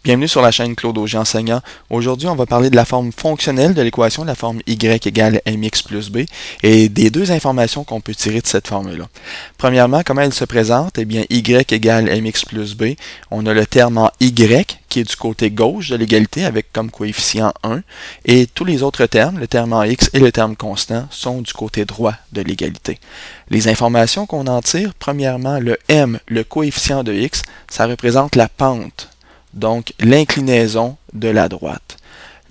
Bienvenue sur la chaîne Claude Auger Enseignant. Aujourd'hui, on va parler de la forme fonctionnelle de l'équation de la forme y égale mx plus b et des deux informations qu'on peut tirer de cette forme-là. Premièrement, comment elle se présente? Eh bien, y égale mx plus b. On a le terme en y qui est du côté gauche de l'égalité avec comme coefficient 1 et tous les autres termes, le terme en x et le terme constant, sont du côté droit de l'égalité. Les informations qu'on en tire, premièrement, le m, le coefficient de x, ça représente la pente. Donc, l'inclinaison de la droite.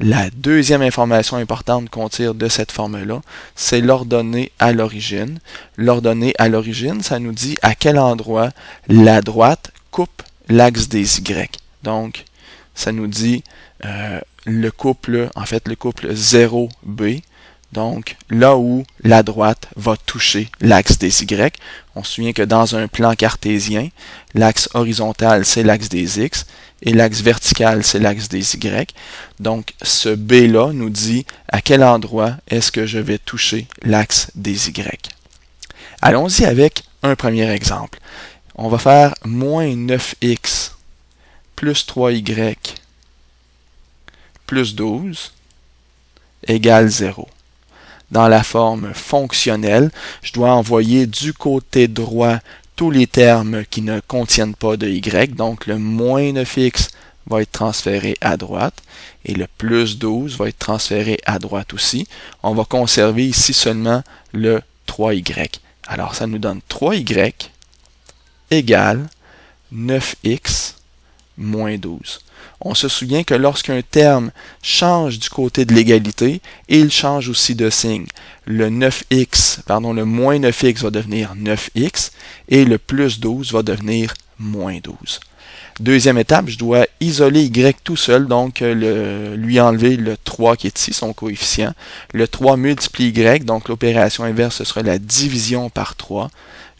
La deuxième information importante qu'on tire de cette forme-là, c'est l'ordonnée à l'origine. L'ordonnée à l'origine, ça nous dit à quel endroit la droite coupe l'axe des Y. Donc, ça nous dit le couple 0B. Donc, là où la droite va toucher l'axe des Y. On se souvient que dans un plan cartésien, l'axe horizontal, c'est l'axe des X et l'axe vertical, c'est l'axe des Y. Donc, ce B-là nous dit à quel endroit est-ce que je vais toucher l'axe des Y. Allons-y avec un premier exemple. On va faire moins 9x plus 3y plus 12 égale 0. Dans la forme fonctionnelle, je dois envoyer du côté droit tous les termes qui ne contiennent pas de y. Donc, le moins 9x va être transféré à droite et le plus 12 va être transféré à droite aussi. On va conserver ici seulement le 3y. Alors, ça nous donne 3y égale 9x moins 12. On se souvient que lorsqu'un terme change du côté de l'égalité, il change aussi de signe. Le moins 9x va devenir 9x et le plus 12 va devenir moins 12. Deuxième étape, je dois isoler y tout seul, donc lui enlever le 3 qui est ici, son coefficient. Le 3 multiplie y, donc l'opération inverse, ce sera la division par 3.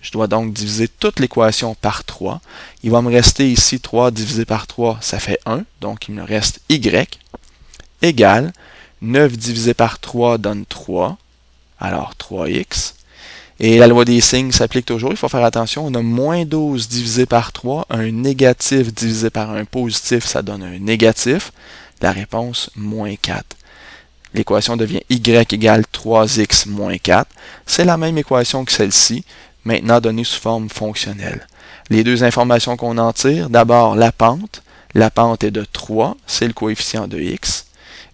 Je dois donc diviser toute l'équation par 3. Il va me rester ici 3 divisé par 3, ça fait 1. Donc, il me reste y égale 9 divisé par 3 donne 3. Alors, 3x. Et la loi des signes s'applique toujours. Il faut faire attention. On a moins 12 divisé par 3. Un négatif divisé par un positif, ça donne un négatif. La réponse, moins 4. L'équation devient y égale 3x moins 4. C'est la même équation que celle-ci, maintenant donnée sous forme fonctionnelle. Les deux informations qu'on en tire, d'abord la pente. La pente est de 3, c'est le coefficient de x.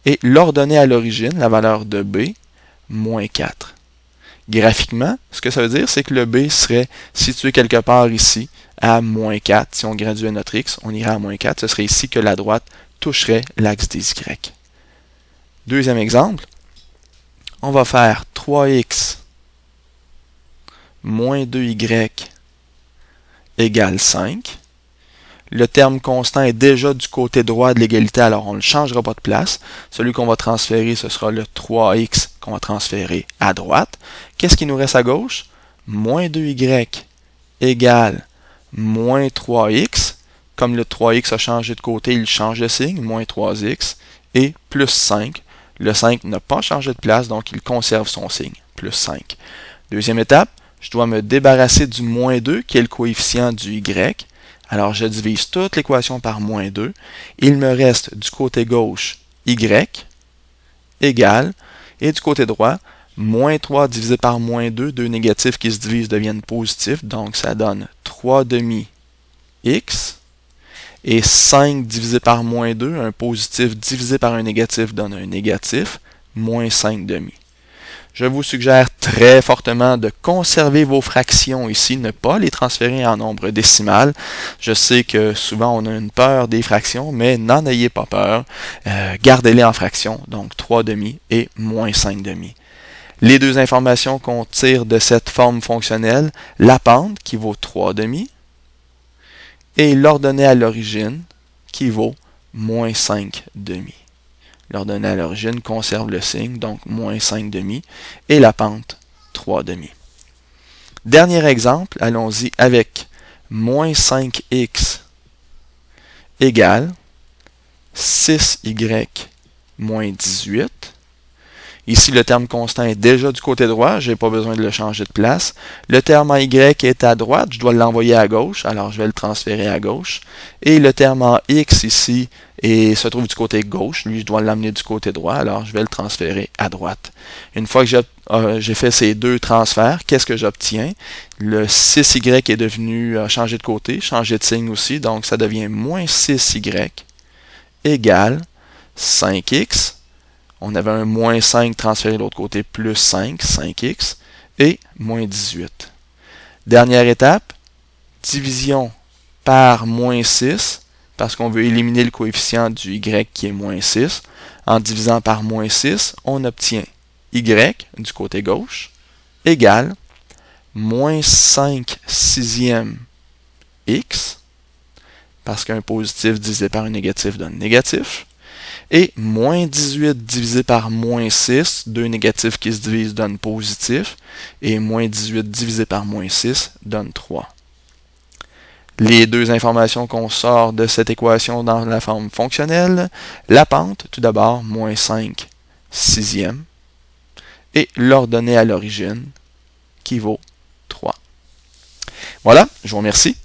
Et l'ordonnée à l'origine, la valeur de b, moins 4. Graphiquement, ce que ça veut dire, c'est que le b serait situé quelque part ici, à moins 4. Si on graduait notre x, on irait à moins 4. Ce serait ici que la droite toucherait l'axe des y. Deuxième exemple, on va faire 3x moins 2y égale 5. Le terme constant est déjà du côté droit de l'égalité, alors on ne changera pas de place. Celui qu'on va transférer, ce sera le 3x qu'on va transférer à droite. Qu'est-ce qui nous reste à gauche? Moins 2y égale moins 3x. Comme le 3x a changé de côté, il change de signe, moins 3x, et plus 5. Le 5 n'a pas changé de place, donc il conserve son signe, plus 5. Deuxième étape, je dois me débarrasser du moins 2, qui est le coefficient du y. Alors, je divise toute l'équation par moins 2. Il me reste du côté gauche y égale, et du côté droit, moins 3 divisé par moins 2, deux négatifs qui se divisent deviennent positifs, donc ça donne 3 demi x. Et 5 divisé par moins 2, un positif divisé par un négatif donne un négatif, moins 5 demi. Je vous suggère très fortement de conserver vos fractions ici, ne pas les transférer en nombre décimal. Je sais que souvent on a une peur des fractions, mais n'en ayez pas peur. Gardez-les en fractions, donc 3 demi et moins 5 demi. Les deux informations qu'on tire de cette forme fonctionnelle, la pente qui vaut 3 demi et l'ordonnée à l'origine qui vaut moins 5 demi. L'ordonnée à l'origine conserve le signe, donc moins 5 demi, et la pente, 3 demi. Dernier exemple, allons-y avec moins 5x égale 6y moins 18. Ici, le terme constant est déjà du côté droit, je n'ai pas besoin de le changer de place. Le terme en y est à droite, je dois l'envoyer à gauche, alors je vais le transférer à gauche. Et le terme en x ici se trouve du côté gauche, lui je dois l'amener du côté droit, alors je vais le transférer à droite. Une fois que j'ai fait ces deux transferts, qu'est-ce que j'obtiens? Le 6y est devenu changé de côté, changé de signe aussi, donc ça devient moins 6y égale 5x. On avait un moins 5 transféré de l'autre côté, plus 5, 5x, et moins 18. Dernière étape, division par moins 6, parce qu'on veut éliminer le coefficient du y qui est moins 6. En divisant par moins 6, on obtient y du côté gauche égale moins 5 sixième x, parce qu'un positif divisé par un négatif donne négatif, et moins 18 divisé par moins 6, deux négatifs qui se divisent donnent positif, et moins 18 divisé par moins 6 donne 3. Les deux informations qu'on sort de cette équation dans la forme fonctionnelle, la pente, tout d'abord, moins 5 sixième, et l'ordonnée à l'origine, qui vaut 3. Voilà, je vous remercie.